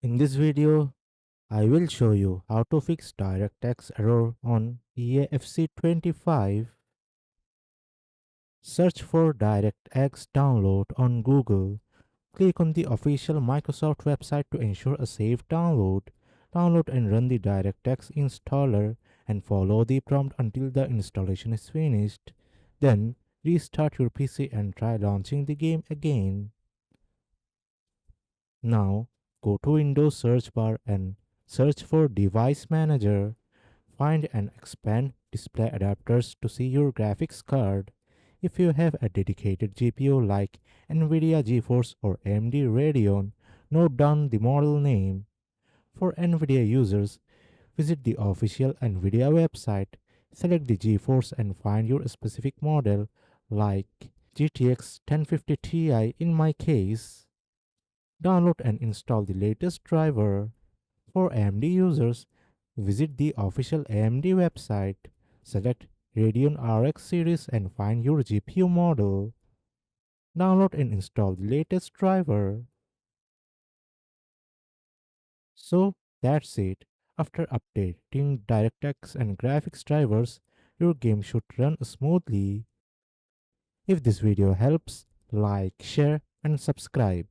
In this video, I will show you how to fix DirectX error on EAFC 25. Search for DirectX download on Google. Click on the official Microsoft website to ensure a safe download. Download and run the DirectX installer and follow the prompt until the installation is finished. Then restart your PC and try launching the game again. Now go to Windows search bar and search for Device Manager. Find and expand display adapters to see your graphics card. If you have a dedicated GPU like NVIDIA GeForce or AMD Radeon, note down the model name. For NVIDIA users, visit the official NVIDIA website, select the GeForce and find your specific model like GTX 1050 Ti in my case. Download and install the latest driver. For AMD users, visit the official AMD website, select Radeon RX series and find your GPU model. Download and install the latest driver. So that's it. After updating DirectX and graphics drivers, your game should run smoothly. If this video helps, like, share and subscribe.